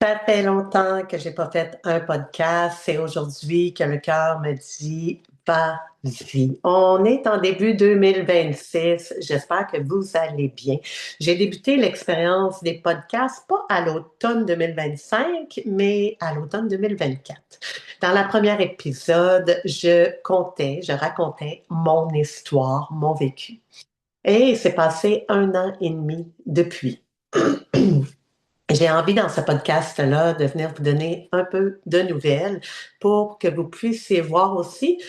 Ça fait longtemps que j'ai pas fait un podcast. C'est aujourd'hui que le cœur me dit, vas-y. On est en début 2026. J'espère que vous allez bien. J'ai débuté l'expérience des podcasts pas à l'automne 2025, mais à l'automne 2024. Dans la première épisode, je racontais mon histoire, mon vécu. Et c'est passé 1 an et demi depuis. J'ai envie dans ce podcast-là de venir vous donner un peu de nouvelles pour que vous puissiez voir aussi,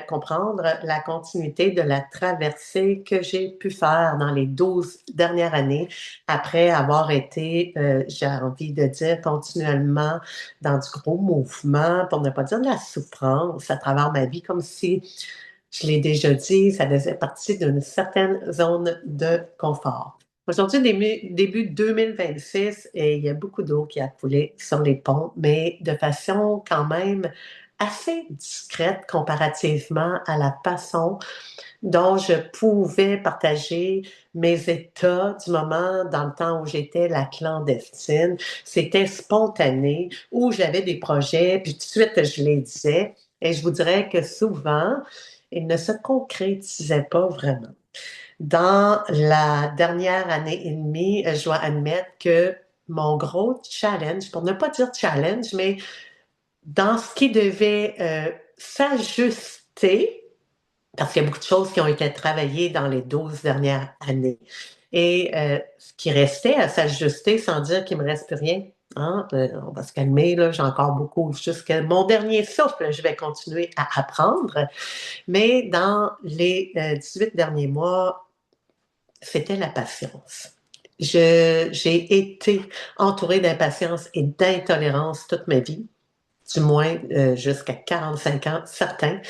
comprendre la continuité de la traversée que j'ai pu faire dans les 12 dernières années après avoir été, j'ai envie de dire, continuellement dans du gros mouvement, pour ne pas dire de la souffrance à travers ma vie, comme si, je l'ai déjà dit, ça faisait partie d'une certaine zone de confort. Aujourd'hui, début 2026, et il y a beaucoup d'eau qui a coulé sur les ponts, mais de façon quand même assez discrète comparativement à la façon dont je pouvais partager mes états du moment dans le temps où j'étais la clandestine. C'était spontané, où j'avais des projets, puis tout de suite je les disais, et je vous dirais que souvent, ils ne se concrétisaient pas vraiment. Dans la dernière année et demie, je dois admettre que mon gros challenge, pour ne pas dire challenge, mais dans ce qui devait s'ajuster, parce qu'il y a beaucoup de choses qui ont été travaillées dans les 12 dernières années. Et ce qui restait à s'ajuster, sans dire qu'il ne me reste plus rien, hein, on va se calmer, là, j'ai encore beaucoup, jusqu'à mon dernier souffle, je vais continuer à apprendre. Mais dans les 18 derniers mois, c'était la patience. J'ai été entourée d'impatience et d'intolérance toute ma vie, du moins jusqu'à 45 ans, certains.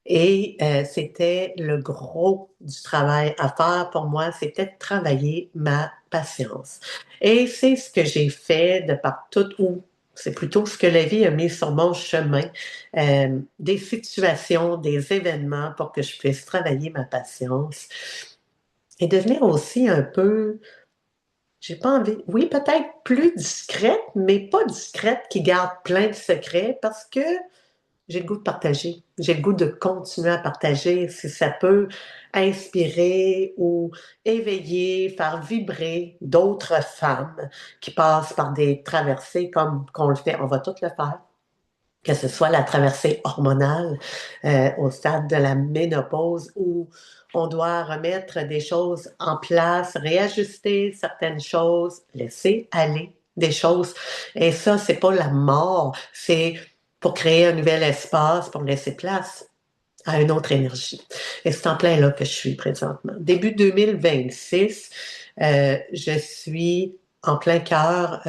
Et c'était le gros du travail à faire pour moi, c'était de travailler ma patience. Et c'est ce que j'ai fait de partout où, c'est plutôt ce que la vie a mis sur mon chemin, des situations, des événements pour que je puisse travailler ma patience et devenir aussi un peu, j'ai pas envie, oui, peut-être plus discrète, mais pas discrète qui garde plein de secrets parce que j'ai le goût de partager. J'ai le goût de continuer à partager si ça peut inspirer ou éveiller, faire vibrer d'autres femmes qui passent par des traversées comme qu'on le fait. On va toutes le faire. Que ce soit la traversée hormonale au stade de la ménopause où on doit remettre des choses en place, réajuster certaines choses, laisser aller des choses. Et ça, c'est pas la mort, c'est pour créer un nouvel espace, pour laisser place à une autre énergie. Et c'est en plein là que je suis présentement. Début 2026, je suis en plein cœur,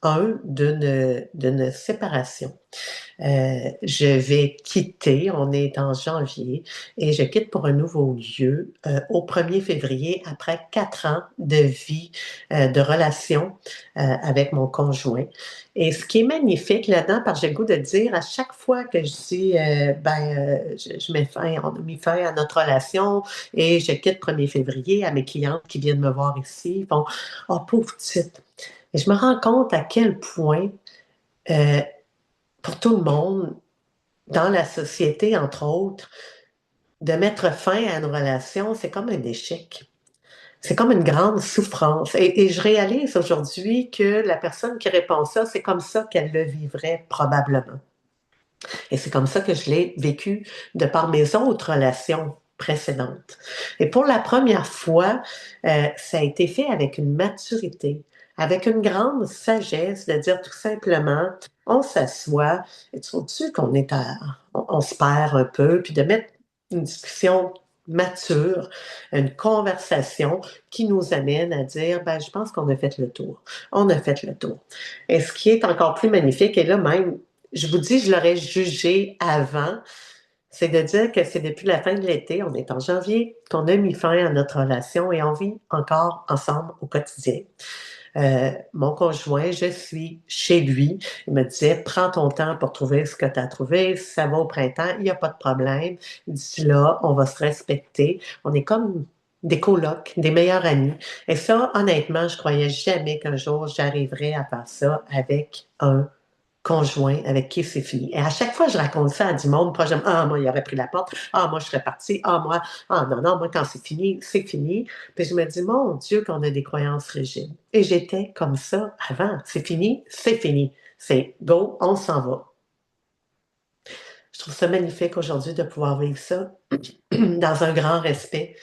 d'une séparation. Je vais quitter, on est en janvier, et je quitte pour un nouveau lieu au 1er février après 4 ans de vie, de relation avec mon conjoint. Et ce qui est magnifique là-dedans, parce que j'ai le goût de dire, à chaque fois que je dis, je mets fin, on a mis fin à notre relation et je quitte 1er février à mes clientes qui viennent me voir ici, ils font, oh pauvre petite. Et je me rends compte à quel point euh, pour tout le monde, dans la société, entre autres, de mettre fin à une relation, c'est comme un échec. C'est comme une grande souffrance. Et je réalise aujourd'hui que la personne qui répond ça, c'est comme ça qu'elle le vivrait probablement. Et c'est comme ça que je l'ai vécu de par mes autres relations précédentes. Et pour la première fois, ça a été fait avec une maturité, avec une grande sagesse de dire tout simplement, on s'assoit, et tu vois-tu qu'on est on se perd un peu, puis de mettre une discussion mature, une conversation qui nous amène à dire, ben, je pense qu'on a fait le tour. On a fait le tour. Et ce qui est encore plus magnifique, et là même, je vous dis, je l'aurais jugé avant, c'est de dire que c'est depuis la fin de l'été, on est en janvier, qu'on a mis fin à notre relation et on vit encore ensemble au quotidien. Mon conjoint, je suis chez lui. Il me disait, prends ton temps pour trouver ce que tu as trouvé. Si ça va au printemps, il n'y a pas de problème. D'ici là, on va se respecter. On est comme des colocs, des meilleurs amis. Et ça, honnêtement, je croyais jamais qu'un jour j'arriverais à faire ça avec un conjoint avec qui c'est fini. Et à chaque fois, je raconte ça à du monde proche de moi. Ah, moi, il aurait pris la porte. Ah, moi, je serais partie. Ah, moi, ah, non, non, moi, quand c'est fini, c'est fini. Puis je me dis, mon Dieu, qu'on a des croyances rigides. Et j'étais comme ça avant. C'est fini, c'est fini. C'est go, on s'en va. Je trouve ça magnifique aujourd'hui de pouvoir vivre ça dans un grand respect.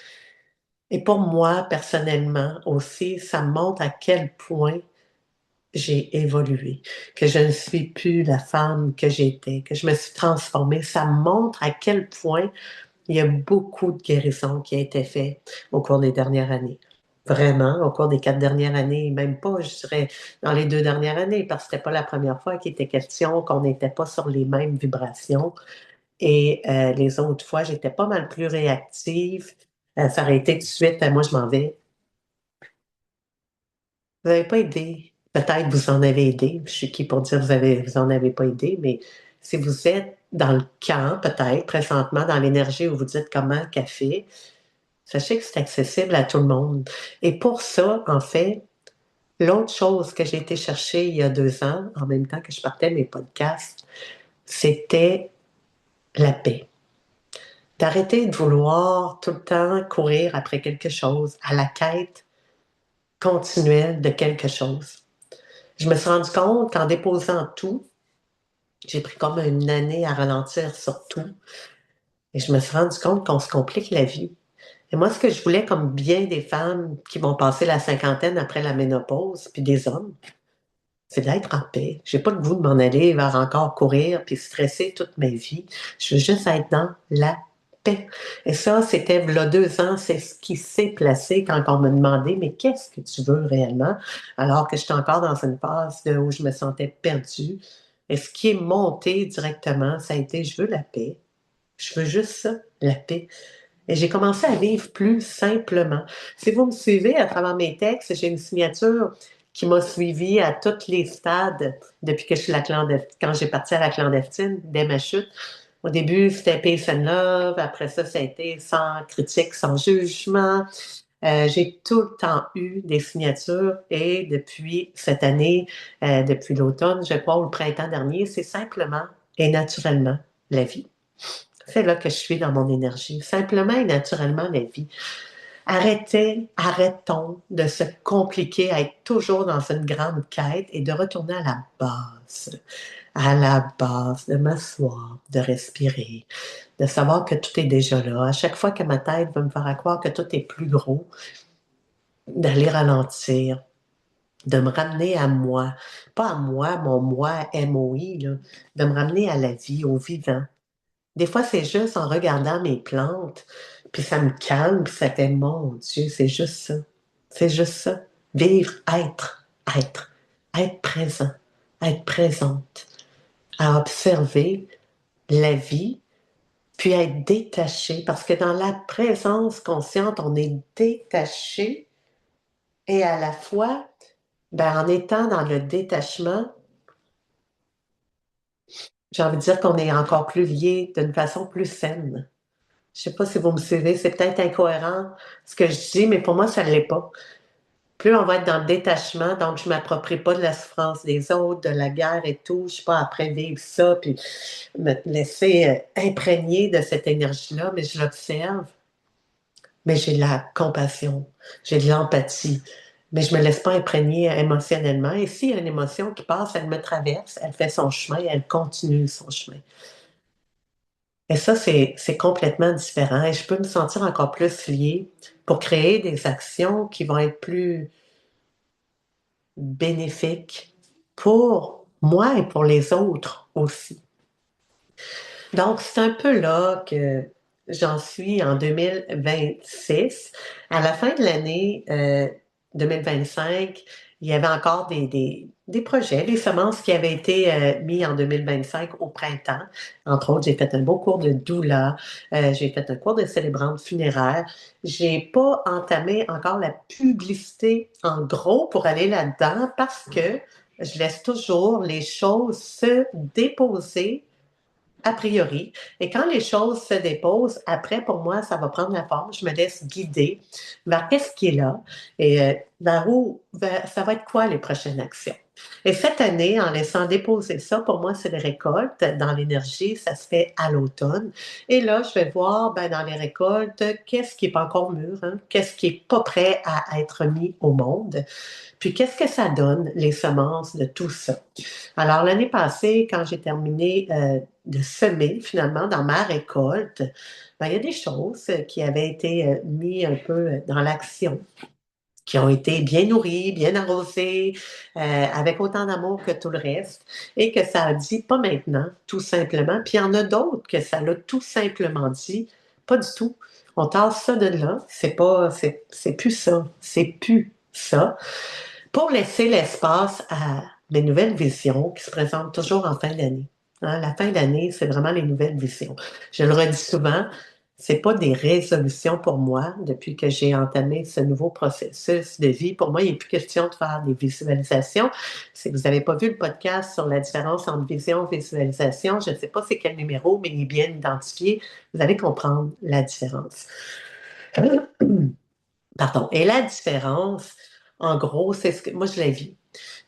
Et pour moi, personnellement aussi, ça me montre à quel point j'ai évolué, que je ne suis plus la femme que j'étais, que je me suis transformée. Ça me montre à quel point il y a beaucoup de guérison qui a été fait au cours des dernières années. Vraiment, au cours des 4 dernières années, même pas, je dirais, dans les 2 dernières années, parce que c'était pas la première fois qu'il était question qu'on n'était pas sur les mêmes vibrations. Et les autres fois, j'étais pas mal plus réactive. Ça aurait été tout de suite, moi je m'en vais. Vous n'avez pas aidé. Peut-être vous en avez aidé. Je suis qui pour dire vous en avez pas aidé, mais si vous êtes dans le camp, peut-être, présentement, dans l'énergie où vous dites comment café, sachez que c'est accessible à tout le monde. Et pour ça, en fait, l'autre chose que j'ai été chercher il y a 2 ans, en même temps que je partais mes podcasts, c'était la paix. D'arrêter de vouloir tout le temps courir après quelque chose, à la quête continuelle de quelque chose. Je me suis rendu compte qu'en déposant tout, j'ai pris comme une année à ralentir sur tout. Et je me suis rendu compte qu'on se complique la vie. Et moi, ce que je voulais, comme bien des femmes qui vont passer la cinquantaine après la ménopause, puis des hommes, c'est d'être en paix. J'ai pas le goût de m'en aller vers encore courir puis stresser toute ma vie. Je veux juste être dans la paix. Et ça, c'était il y a 2 ans, c'est ce qui s'est placé quand on m'a demandé, mais qu'est-ce que tu veux réellement? Alors que j'étais encore dans une phase où je me sentais perdue. Et ce qui est monté directement, ça a été, je veux la paix. Je veux juste ça, la paix. Et j'ai commencé à vivre plus simplement. Si vous me suivez à travers mes textes, j'ai une signature qui m'a suivie à tous les stades depuis que je suis quand j'ai parti à la clandestine, dès ma chute. Au début, c'était Peace and Love. Après ça a été sans critique, sans jugement. J'ai tout le temps eu des signatures et depuis cette année, depuis l'automne, je crois, ou le printemps dernier, c'est simplement et naturellement la vie. C'est là que je suis dans mon énergie. Simplement et naturellement, la vie. Arrêtons de se compliquer à être toujours dans une grande quête et de retourner à la base, de m'asseoir, de respirer, de savoir que tout est déjà là. À chaque fois que ma tête veut me faire croire que tout est plus gros, d'aller ralentir, de me ramener à moi. Pas à moi, mon moi, M-O-I, là, de me ramener à la vie, au vivant. Des fois, c'est juste en regardant mes plantes, puis ça me calme, puis ça fait, mon Dieu, c'est juste ça. C'est juste ça. Vivre, être, être présent, être présente, à observer la vie, puis être détaché, parce que dans la présence consciente, on est détaché et à la fois, ben, en étant dans le détachement, j'ai envie de dire qu'on est encore plus lié d'une façon plus saine. Je sais pas si vous me suivez, c'est peut-être incohérent ce que je dis, mais pour moi, ça ne l'est pas. Plus on va être dans le détachement, donc je ne m'approprie pas de la souffrance des autres, de la guerre et tout, je ne suis pas après vivre ça, puis me laisser imprégner de cette énergie-là, mais je l'observe, mais j'ai de la compassion, j'ai de l'empathie, mais je ne me laisse pas imprégner émotionnellement. Et s'il y a une émotion qui passe, elle me traverse, elle fait son chemin, elle continue son chemin. Et ça, c'est complètement différent et je peux me sentir encore plus liée pour créer des actions qui vont être plus bénéfiques pour moi et pour les autres aussi. Donc, c'est un peu là que j'en suis en 2026. À la fin de l'année 2025, il y avait encore des projets, des semences qui avaient été mis en 2025 au printemps. Entre autres, j'ai fait un beau cours de doula, j'ai fait un cours de célébrante funéraire. J'ai pas entamé encore la publicité en gros pour aller là-dedans parce que je laisse toujours les choses se déposer a priori. Et quand les choses se déposent, après, pour moi, ça va prendre la forme. Je me laisse guider vers qu'est-ce qui est là et ça va être quoi les prochaines actions. Et cette année, en laissant déposer ça, pour moi, c'est les récoltes. Dans l'énergie, ça se fait à l'automne. Et là, je vais voir dans les récoltes, qu'est-ce qui n'est pas encore mûr, hein? Qu'est-ce qui n'est pas prêt à être mis au monde. Puis, qu'est-ce que ça donne, les semences de tout ça? Alors, l'année passée, quand j'ai terminé de semer, finalement, dans ma récolte, il y a des choses qui avaient été mises un peu dans l'action, qui ont été bien nourries, bien arrosées, avec autant d'amour que tout le reste, et que ça a dit pas maintenant, tout simplement. Puis il y en a d'autres que ça l'a tout simplement dit, pas du tout. On tasse ça de là, c'est plus ça, c'est plus ça, pour laisser l'espace à mes nouvelles visions qui se présentent toujours en fin d'année. Hein, la fin d'année, c'est vraiment les nouvelles visions. Je le redis souvent, c'est pas des résolutions pour moi depuis que j'ai entamé ce nouveau processus de vie. Pour moi, il n'est plus question de faire des visualisations. Si vous n'avez pas vu le podcast sur la différence entre vision et visualisation, je ne sais pas c'est quel numéro, mais il est bien identifié. Vous allez comprendre la différence. Pardon. Et la différence, en gros, c'est ce que moi je la vis.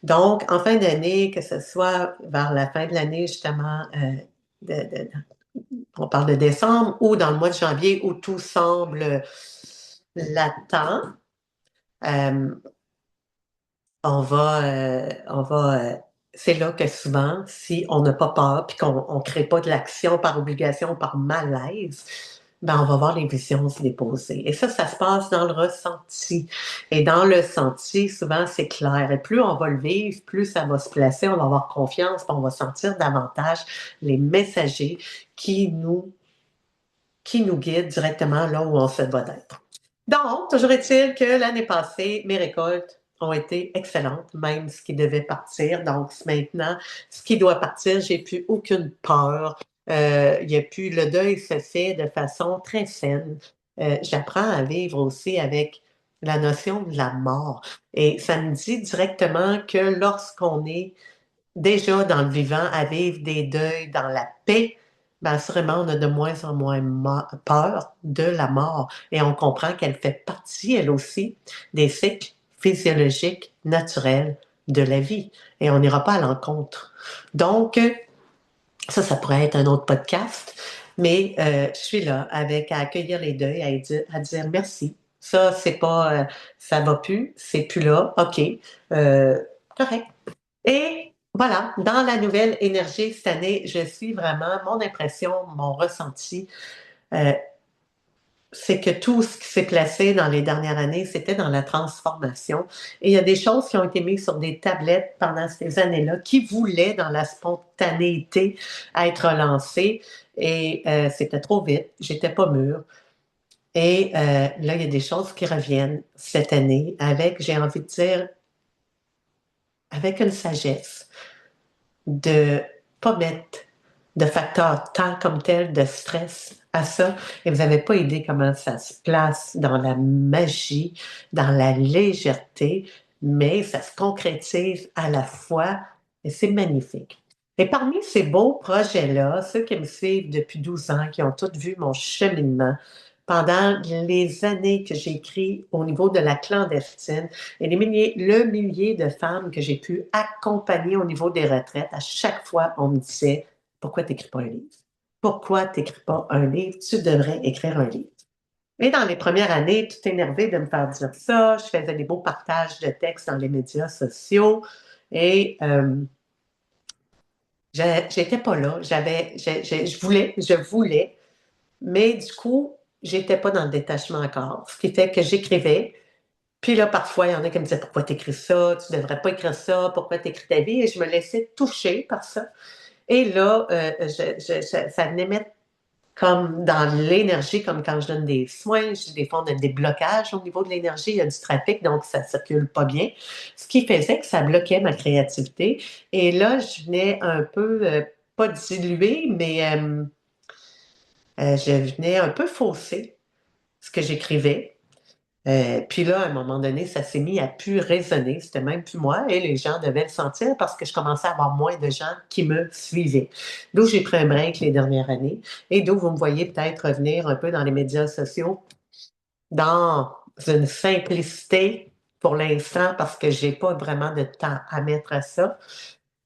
Donc, en fin d'année, que ce soit vers la fin de l'année, justement, de, de- on parle de décembre, ou dans le mois de janvier où tout semble latent, euh, c'est là que souvent, si on n'a pas peur, puis qu'on ne crée pas de l'action par obligation, par malaise, on va voir les visions se déposer. Et ça se passe dans le ressenti. Et dans le senti, souvent, c'est clair. Et plus on va le vivre, plus ça va se placer, on va avoir confiance, puis on va sentir davantage les messagers qui nous, qui nous guident directement là où on se doit d'être. Donc, toujours est-il que l'année passée, mes récoltes ont été excellentes, même ce qui devait partir. Donc, maintenant, ce qui doit partir, j'ai plus aucune peur. Il y a plus, le deuil se fait de façon très saine. J'apprends à vivre aussi avec la notion de la mort. Et ça me dit directement que lorsqu'on est déjà dans le vivant, à vivre des deuils dans la paix, assurément, on a de moins en moins peur de la mort et on comprend qu'elle fait partie, elle aussi, des cycles physiologiques naturels de la vie et on n'ira pas à l'encontre. Donc, ça pourrait être un autre podcast, mais je suis là avec à accueillir les deuils, à dire merci. Ça, c'est pas, ça va plus, c'est plus là, OK, correct. Et voilà, dans la nouvelle énergie cette année, je suis vraiment, mon impression, mon ressenti, euh, c'est que tout ce qui s'est placé dans les dernières années, c'était dans la transformation. Et il y a des choses qui ont été mises sur des tablettes pendant ces années-là qui voulaient, dans la spontanéité, être lancées. Et c'était trop vite, j'étais pas mûre. Et là, il y a des choses qui reviennent cette année avec, j'ai envie de dire, avec une sagesse de pas mettre de facteur temps comme tel de stress à ça. Et vous n'avez pas idée comment ça se place dans la magie, dans la légèreté, mais ça se concrétise à la fois et c'est magnifique. Et parmi ces beaux projets-là, ceux qui me suivent depuis 12 ans, qui ont tous vu mon cheminement, pendant les années que j'ai écrit au niveau de la clandestine et le millier de femmes que j'ai pu accompagner au niveau des retraites, à chaque fois, on me disait, pourquoi tu n'écris pas un livre? Pourquoi tu n'écris pas un livre? Tu devrais écrire un livre. Et dans les premières années, tout énervé de me faire dire ça, je faisais des beaux partages de textes dans les médias sociaux et j'étais pas là. Je voulais, mais du coup, j'étais pas dans le détachement encore. Ce qui fait que j'écrivais. Puis là, parfois, il y en a qui me disaient, pourquoi t'écris ça? Tu devrais pas écrire ça. Pourquoi t'écris ta vie? Et je me laissais toucher par ça. Et là, ça venait mettre comme dans l'énergie, comme quand je donne des soins, des fois, on a des blocages au niveau de l'énergie, il y a du trafic, donc ça ne circule pas bien. Ce qui faisait que ça bloquait ma créativité. Et là, je venais un peu, pas diluer, mais je venais un peu fausser ce que j'écrivais. Puis là, à un moment donné, ça s'est mis à plus résonner. C'était même plus moi et les gens devaient le sentir parce que je commençais à avoir moins de gens qui me suivaient. D'où j'ai pris un break les dernières années et d'où vous me voyez peut-être revenir un peu dans les médias sociaux dans une simplicité pour l'instant parce que j'ai pas vraiment de temps à mettre à ça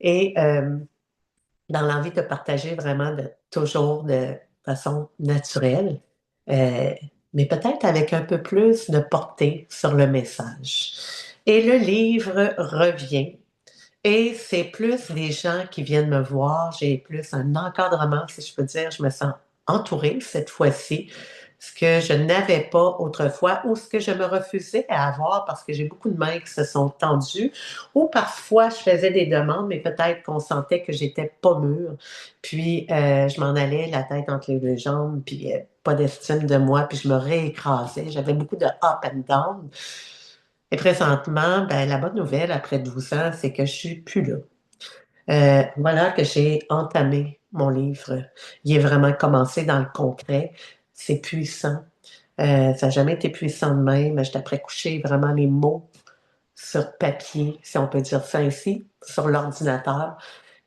et dans l'envie de partager vraiment toujours de façon naturelle, euh, mais peut-être avec un peu plus de portée sur le message. Et le livre revient. Et c'est plus les gens qui viennent me voir, j'ai plus un encadrement, si je peux dire, je me sens entourée cette fois-ci, ce que je n'avais pas autrefois ou ce que je me refusais à avoir parce que j'ai beaucoup de mains qui se sont tendues ou parfois je faisais des demandes, mais peut-être qu'on sentait que j'étais pas mûre. Puis je m'en allais la tête entre les deux jambes, puis pas d'estime de moi, puis je me réécrasais. J'avais beaucoup de up and down. Et présentement, ben, la bonne nouvelle après 12 ans, c'est que je suis plus là. Voilà que j'ai entamé mon livre. Il est vraiment commencé dans le concret. C'est puissant. Ça n'a jamais été puissant de même. J'étais après coucher vraiment les mots sur papier, si on peut dire ça ainsi, sur l'ordinateur.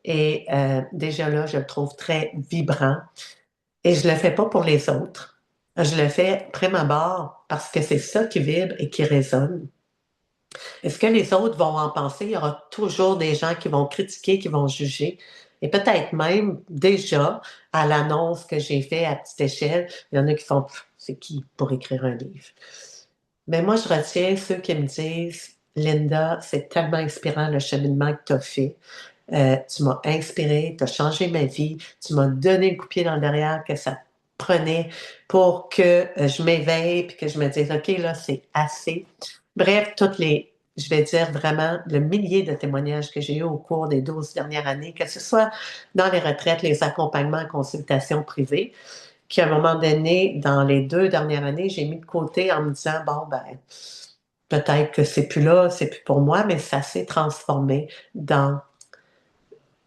Et déjà là, je le trouve très vibrant. Et je le fais pas pour les autres. Je le fais près ma barre parce que c'est ça qui vibre et qui résonne. Est-ce que les autres vont en penser? Il y aura toujours des gens qui vont critiquer, qui vont juger. Et peut-être même déjà, à l'annonce que j'ai faite à petite échelle, il y en a qui font c'est qui pour écrire un livre? Mais moi, je retiens ceux qui me disent Linda, c'est tellement inspirant le cheminement que tu as fait. Tu m'as inspiré, tu as changé ma vie, tu m'as donné le coup de pied dans le derrière que ça prenait pour que je m'éveille puis que je me dise OK, là, c'est assez. Bref, je vais dire vraiment, le millier de témoignages que j'ai eu au cours des 12 dernières années, que ce soit dans les retraites, les accompagnements en consultation privée, qu'à un moment donné, dans les 2 dernières années, j'ai mis de côté en me disant, bon, ben, peut-être que c'est plus là, c'est plus pour moi, mais ça s'est transformé dans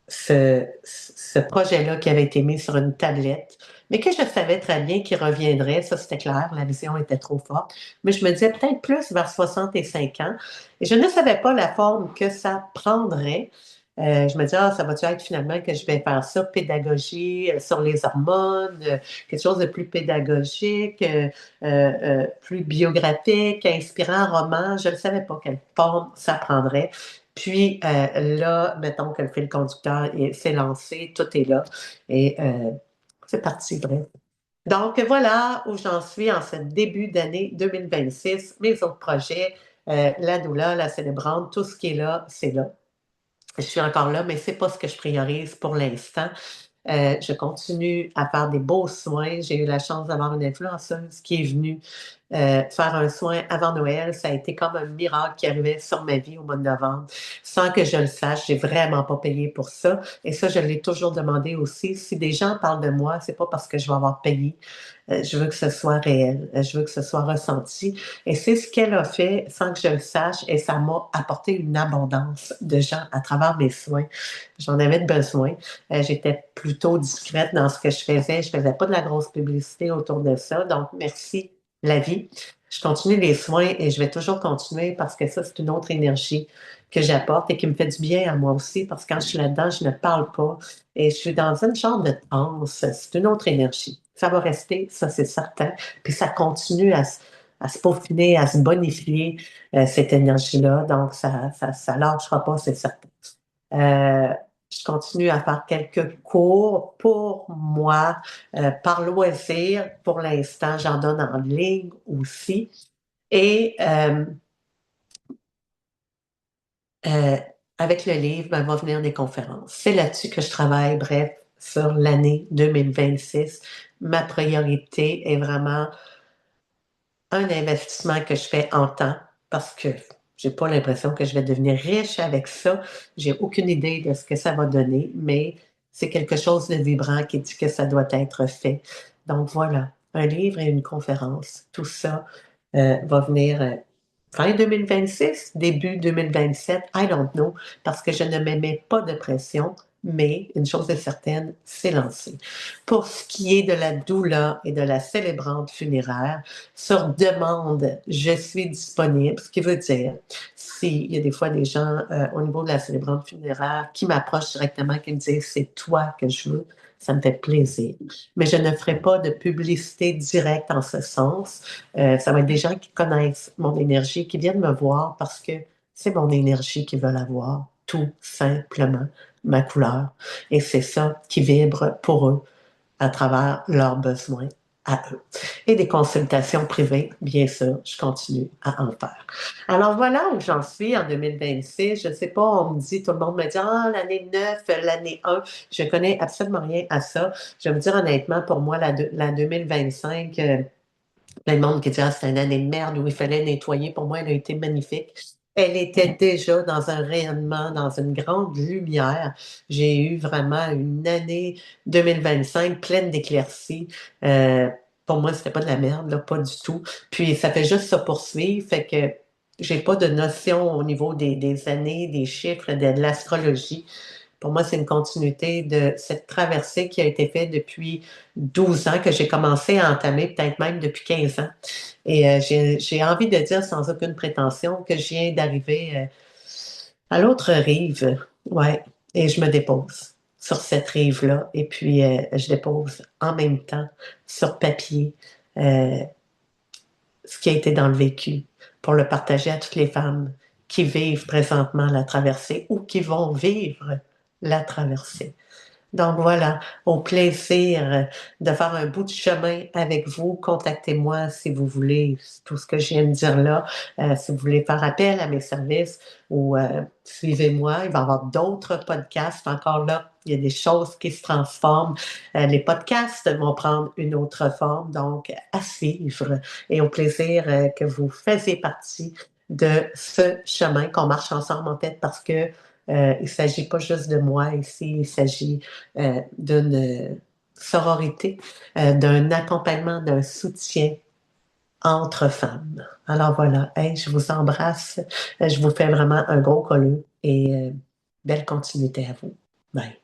ce projet-là qui avait été mis sur une tablette, mais que je savais très bien qu'il reviendrait, ça c'était clair, la vision était trop forte, mais je me disais peut-être plus vers 65 ans, et je ne savais pas la forme que ça prendrait. Je me disais, ah, ça va-tu être finalement que je vais faire ça, pédagogie sur les hormones, quelque chose de plus pédagogique, plus biographique, inspirant, roman. Je ne savais pas quelle forme ça prendrait. Puis là, mettons que le fil conducteur s'est lancé, tout est là. Et c'est parti, bref. Donc voilà où j'en suis en ce début d'année 2026. Mes autres projets, la doula, la célébrante, tout ce qui est là, c'est là. Je suis encore là, mais c'est pas ce que je priorise pour l'instant. Je continue à faire des beaux soins. J'ai eu la chance d'avoir une influenceuse qui est venue faire un soin avant Noël. Ça a été comme un miracle qui arrivait sur ma vie au mois de novembre. Sans que je le sache, j'ai vraiment pas payé pour ça. Et ça, je l'ai toujours demandé aussi. Si des gens parlent de moi, c'est pas parce que je vais avoir payé. Je veux que ce soit réel. Je veux que ce soit ressenti. Et c'est ce qu'elle a fait sans que je le sache. Et ça m'a apporté une abondance de gens à travers mes soins. J'en avais besoin. J'étais plutôt discrète dans ce que je faisais. Je faisais pas de la grosse publicité autour de ça. Donc, merci la vie. Je continue les soins et je vais toujours continuer parce que ça, c'est une autre énergie que j'apporte et qui me fait du bien à moi aussi parce que quand je suis là-dedans, je ne parle pas et je suis dans une genre de transe. C'est une autre énergie. Ça va rester, ça c'est certain. Puis ça continue à se peaufiner, à se bonifier, cette énergie-là. Donc, ça lâchera pas, c'est certain. Euh, je continue à faire quelques cours pour moi, par loisir. Pour l'instant, j'en donne en ligne aussi. Et euh, avec le livre, ben, va venir des conférences. C'est là-dessus que je travaille, bref, sur l'année 2026. Ma priorité est vraiment un investissement que je fais en temps parce que j'ai pas l'impression que je vais devenir riche avec ça. J'ai aucune idée de ce que ça va donner, mais c'est quelque chose de vibrant qui dit que ça doit être fait. Donc voilà, un livre et une conférence, tout ça va venir fin 2026, début 2027, I don't know, parce que je ne me mets pas de pression. mais une chose est certaine, c'est lancé. Pour ce qui est de la doula et de la célébrante funéraire, sur demande, je suis disponible, ce qui veut dire, s'il y a des fois des gens au niveau de la célébrante funéraire qui m'approchent directement, qui me disent c'est toi que je veux, ça me fait plaisir. Mais je ne ferai pas de publicité directe en ce sens. Ça va être des gens qui connaissent mon énergie, qui viennent me voir parce que c'est mon énergie qu'ils veulent avoir, tout simplement, ma couleur. Et c'est ça qui vibre pour eux à travers leurs besoins à eux. Et des consultations privées, bien sûr, je continue à en faire. Alors voilà où j'en suis en 2026. Je ne sais pas, on me dit, tout le monde me dit, ah, l'année 9, l'année 1. Je ne connais absolument rien à ça. Je vais vous dire honnêtement, pour moi, la 2025, plein de monde qui dit, ah, c'est une année de merde où il fallait nettoyer. Pour moi, elle a été magnifique. Elle était déjà dans un rayonnement, dans une grande lumière. J'ai eu vraiment une année 2025 pleine d'éclaircies. Euh, pour moi, c'était pas de la merde, là, pas du tout. Puis ça fait juste se poursuivre, fait que j'ai pas de notion au niveau des années, des chiffres, de l'astrologie. Pour moi, c'est une continuité de cette traversée qui a été faite depuis 12 ans, que j'ai commencé à entamer, peut-être même depuis 15 ans. Et j'ai envie de dire sans aucune prétention que je viens d'arriver à l'autre rive. Ouais. Et je me dépose sur cette rive-là. Et puis, je dépose en même temps sur papier euh, ce qui a été dans le vécu pour le partager à toutes les femmes qui vivent présentement la traversée ou qui vont vivre la traversée. Donc voilà, au plaisir de faire un bout de chemin avec vous. Contactez-moi si vous voulez tout ce que je viens de dire là. Si vous voulez faire appel à mes services ou suivez-moi. Il va y avoir d'autres podcasts. Encore là, il y a des choses qui se transforment. Les podcasts vont prendre une autre forme. Donc, à suivre et au plaisir que vous faisiez partie de ce chemin, qu'on marche ensemble en fait parce que il ne s'agit pas juste de moi ici, il s'agit d'une sororité, d'un accompagnement, d'un soutien entre femmes. Alors voilà, hey, je vous embrasse, je vous fais vraiment un gros colleux et belle continuité à vous. Bye.